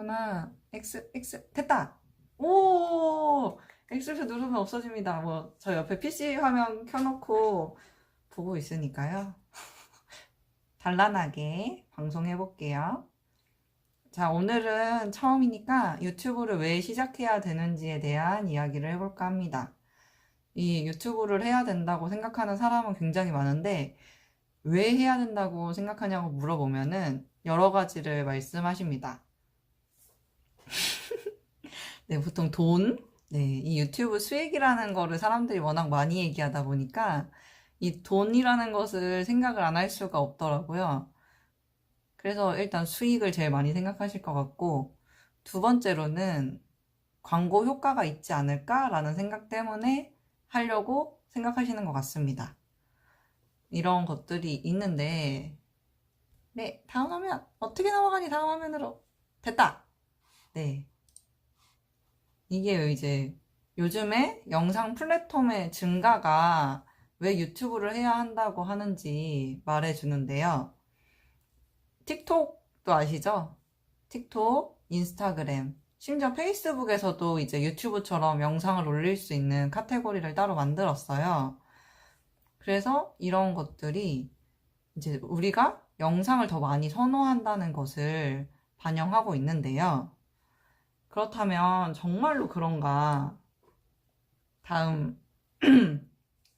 하나, X, 됐다! 오! X표 누르면 없어집니다. 뭐, 저 옆에 PC 화면 켜놓고 보고 있으니까요. 단란하게 방송해볼게요. 자, 오늘은 처음이니까 유튜브를 왜 시작해야 되는지에 대한 이야기를 해볼까 합니다. 이 유튜브를 해야 된다고 생각하는 사람은 굉장히 많은데, 왜 해야 된다고 생각하냐고 물어보면은 여러 가지를 말씀하십니다. 네, 보통 돈, 네, 이 유튜브 수익이라는 거를 사람들이 워낙 많이 얘기하다 보니까 이 돈이라는 것을 생각을 안 할 수가 없더라고요. 그래서 일단 수익을 제일 많이 생각하실 것 같고, 두 번째로는 광고 효과가 있지 않을까라는 생각 때문에 하려고 생각하시는 것 같습니다. 이런 것들이 있는데, 네, 다음 화면, 어떻게 넘어가니 다음 화면으로. 됐다! 네. 이게 이제 요즘에 영상 플랫폼의 증가가 왜 유튜브를 해야 한다고 하는지 말해주는데요. 틱톡도 아시죠? 틱톡, 인스타그램, 심지어 페이스북에서도 이제 유튜브처럼 영상을 올릴 수 있는 카테고리를 따로 만들었어요. 그래서 이런 것들이 이제 우리가 영상을 더 많이 선호한다는 것을 반영하고 있는데요. 그렇다면 정말로 그런가? 다음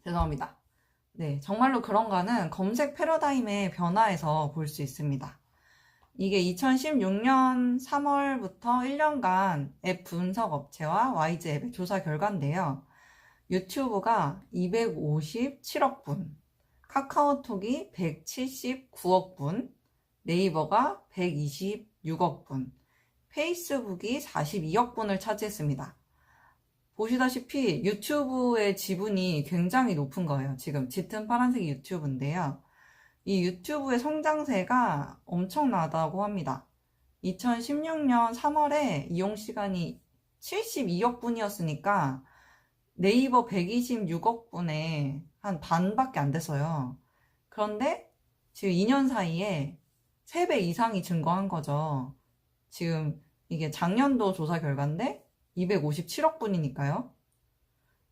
죄송합니다. 네, 정말로 그런가는 검색 패러다임의 변화에서 볼 수 있습니다. 이게 2016년 3월부터 1년간 앱 분석 업체와 와이즈 앱의 조사 결과인데요. 유튜브가 257억 분, 카카오톡이 179억 분, 네이버가 126억 분, 페이스북이 42억 분을 차지했습니다. 보시다시피 유튜브의 지분이 굉장히 높은 거예요. 지금 짙은 파란색이 유튜브인데요. 이 유튜브의 성장세가 엄청나다고 합니다. 2016년 3월에 이용시간이 72억 분이었으니까 네이버 126억 분의 한 반밖에 안 됐어요. 그런데 지금 2년 사이에 3배 이상이 증가한 거죠. 지금 이게 작년도 조사 결과인데 257억 분이니까요.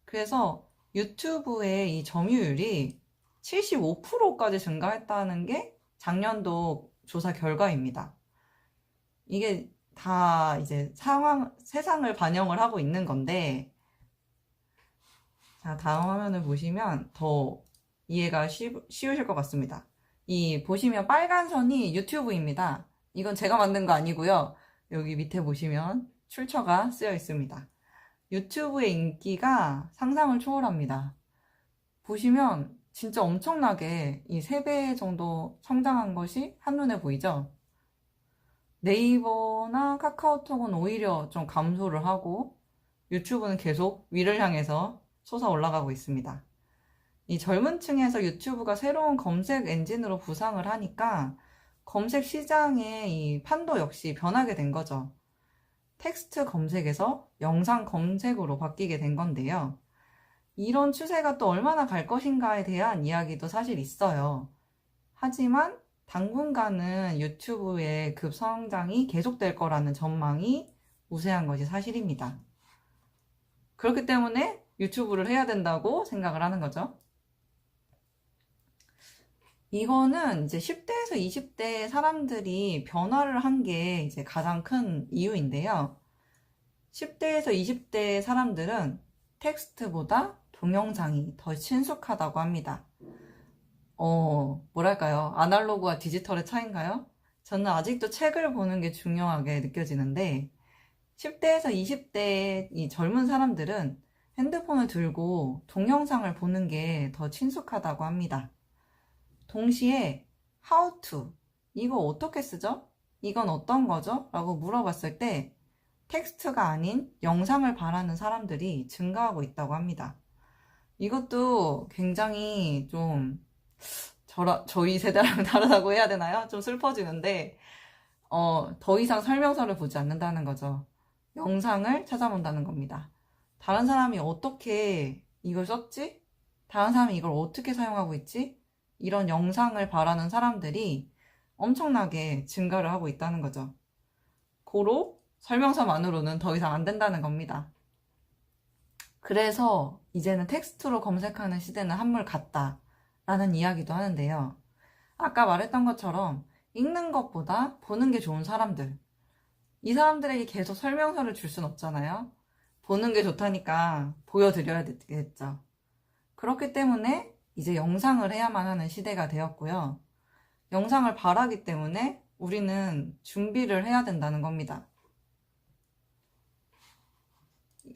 그래서 유튜브의 이 점유율이 75%까지 증가했다는 게 작년도 조사 결과입니다. 이게 다 이제 세상을 반영을 하고 있는 건데, 자, 다음 화면을 보시면 더 이해가 쉬우실 것 같습니다. 이 보시면 빨간 선이 유튜브입니다. 이건 제가 만든 거 아니고요. 여기 밑에 보시면 출처가 쓰여 있습니다. 유튜브의 인기가 상상을 초월합니다. 보시면 진짜 엄청나게 이 3배 정도 성장한 것이 한눈에 보이죠? 네이버나 카카오톡은 오히려 좀 감소를 하고 유튜브는 계속 위를 향해서 솟아 올라가고 있습니다. 이 젊은 층에서 유튜브가 새로운 검색 엔진으로 부상을 하니까 검색 시장의 이 판도 역시 변하게 된 거죠. 텍스트 검색에서 영상 검색으로 바뀌게 된 건데요. 이런 추세가 또 얼마나 갈 것인가에 대한 이야기도 사실 있어요. 하지만 당분간은 유튜브의 급성장이 계속될 거라는 전망이 우세한 것이 사실입니다. 그렇기 때문에 유튜브를 해야 된다고 생각을 하는 거죠. 이거는 이제 10대에서 20대 사람들이 변화를 한 게 이제 가장 큰 이유인데요. 10대에서 20대 사람들은 텍스트보다 동영상이 더 친숙하다고 합니다. 뭐랄까요? 아날로그와 디지털의 차이인가요? 저는 아직도 책을 보는 게 중요하게 느껴지는데, 10대에서 20대 이 젊은 사람들은 핸드폰을 들고 동영상을 보는 게 더 친숙하다고 합니다. 동시에 how to, 이거 어떻게 쓰죠? 이건 어떤 거죠? 라고 물어봤을 때 텍스트가 아닌 영상을 바라는 사람들이 증가하고 있다고 합니다. 이것도 굉장히 좀 저희 세대랑 다르다고 해야 되나요? 좀 슬퍼지는데 더 이상 설명서를 보지 않는다는 거죠. 영상을 찾아본다는 겁니다. 다른 사람이 어떻게 이걸 썼지? 다른 사람이 이걸 어떻게 사용하고 있지? 이런 영상을 바라는 사람들이 엄청나게 증가를 하고 있다는 거죠. 고로 설명서만으로는 더 이상 안 된다는 겁니다. 그래서 이제는 텍스트로 검색하는 시대는 한물 같다 라는 이야기도 하는데요. 아까 말했던 것처럼 읽는 것보다 보는 게 좋은 사람들, 이 사람들에게 계속 설명서를 줄 순 없잖아요. 보는 게 좋다니까 보여드려야 되겠죠. 그렇기 때문에 이제 영상을 해야만 하는 시대가 되었고요. 영상을 바라기 때문에 우리는 준비를 해야 된다는 겁니다.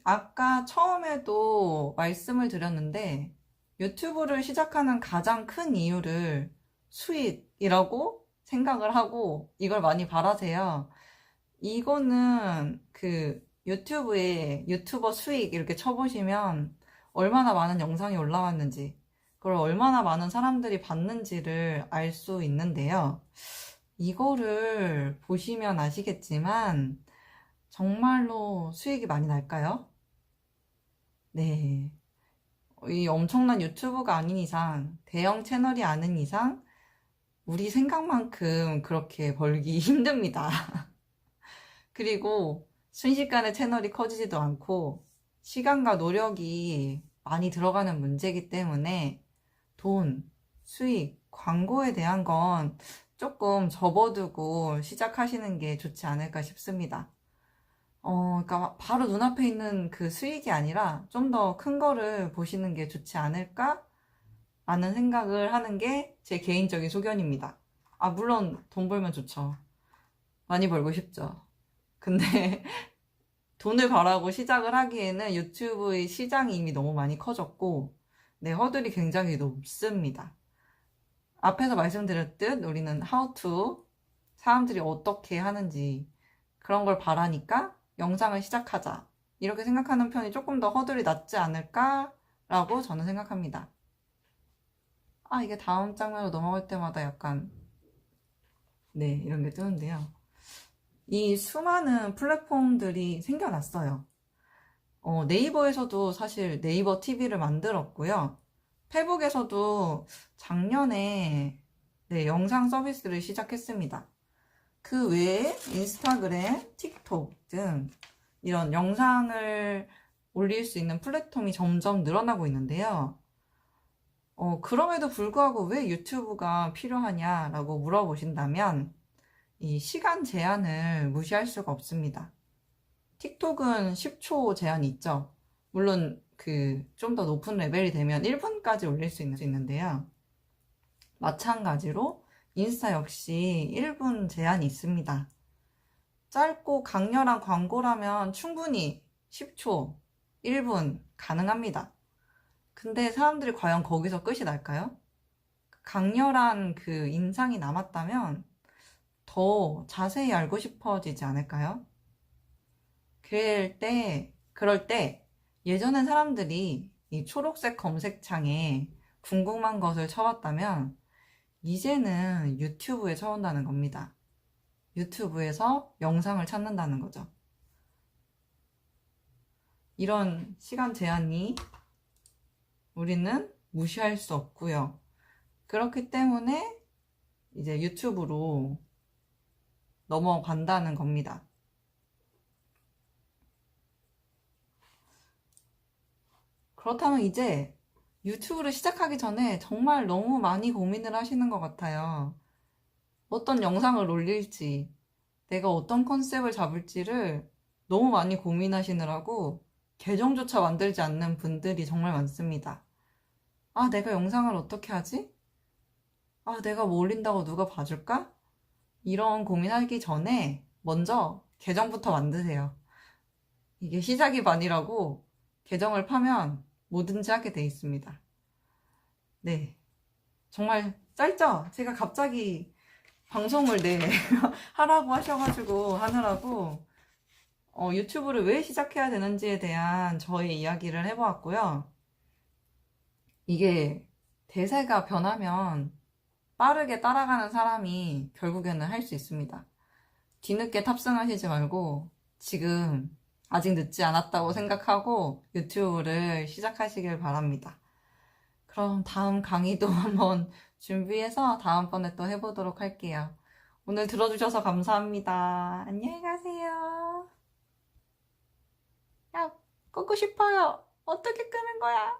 아까 처음에도 말씀을 드렸는데 유튜브를 시작하는 가장 큰 이유를 수익이라고 생각을 하고 이걸 많이 바라세요. 이거는 그 유튜브에 유튜버 수익 이렇게 쳐보시면 얼마나 많은 영상이 올라왔는지, 그걸 얼마나 많은 사람들이 봤는지를 알 수 있는데요. 이거를 보시면 아시겠지만 정말로 수익이 많이 날까요? 네. 이 엄청난 유튜브가 아닌 이상, 대형 채널이 아닌 이상 우리 생각만큼 그렇게 벌기 힘듭니다. 그리고 순식간에 채널이 커지지도 않고 시간과 노력이 많이 들어가는 문제이기 때문에 돈, 수익, 광고에 대한 건 조금 접어두고 시작하시는 게 좋지 않을까 싶습니다. 그러니까 바로 눈앞에 있는 그 수익이 아니라 좀 더 큰 거를 보시는 게 좋지 않을까? 라는 생각을 하는 게 제 개인적인 소견입니다. 물론 돈 벌면 좋죠. 많이 벌고 싶죠. 근데 돈을 벌라고 시작을 하기에는 유튜브의 시장이 이미 너무 많이 커졌고 네, 허들이 굉장히 높습니다. 앞에서 말씀드렸듯 우리는 how to, 사람들이 어떻게 하는지 그런 걸 바라니까 영상을 시작하자 이렇게 생각하는 편이 조금 더 허들이 낮지 않을까 라고 저는 생각합니다. 이게 다음 장면으로 넘어갈 때마다 약간 네, 이런 게 뜨는데요. 이 수많은 플랫폼들이 생겨났어요. 네이버에서도 사실 네이버 TV를 만들었고요. 페북에서도 작년에 네, 영상 서비스를 시작했습니다. 그 외에 인스타그램, 틱톡 등 이런 영상을 올릴 수 있는 플랫폼이 점점 늘어나고 있는데요. 그럼에도 불구하고 왜 유튜브가 필요하냐라고 물어보신다면 이 시간 제한을 무시할 수가 없습니다. 틱톡은 10초 제한이 있죠. 물론 그 좀 더 높은 레벨이 되면 1분까지 올릴 수 있는데요. 마찬가지로 인스타 역시 1분 제한이 있습니다. 짧고 강렬한 광고라면 충분히 10초, 1분 가능합니다. 근데 사람들이 과연 거기서 끝이 날까요? 강렬한 그 인상이 남았다면 더 자세히 알고 싶어지지 않을까요? 그럴 때 예전엔 사람들이 이 초록색 검색창에 궁금한 것을 쳐봤다면 이제는 유튜브에 쳐온다는 겁니다. 유튜브에서 영상을 찾는다는 거죠. 이런 시간 제한이 우리는 무시할 수 없고요. 그렇기 때문에 이제 유튜브로 넘어간다는 겁니다. 그렇다면 이제 유튜브를 시작하기 전에 정말 너무 많이 고민을 하시는 것 같아요. 어떤 영상을 올릴지, 내가 어떤 컨셉을 잡을지를 너무 많이 고민하시느라고 계정조차 만들지 않는 분들이 정말 많습니다. 내가 영상을 어떻게 하지? 내가 뭐 올린다고 누가 봐줄까? 이런 고민하기 전에 먼저 계정부터 만드세요. 이게 시작이 반이라고 계정을 파면 뭐든지 하게 돼 있습니다. 네. 정말 짧죠? 제가 갑자기 방송을 하라고 하셔가지고 하느라고 유튜브를 왜 시작해야 되는지에 대한 저의 이야기를 해보았고요. 이게 대세가 변하면 빠르게 따라가는 사람이 결국에는 할 수 있습니다. 뒤늦게 탑승하시지 말고 지금 아직 늦지 않았다고 생각하고 유튜브를 시작하시길 바랍니다. 그럼 다음 강의도 한번 준비해서 다음번에 또 해보도록 할게요. 오늘 들어주셔서 감사합니다. 안녕히 가세요. 끄고 싶어요. 어떻게 끄는 거야?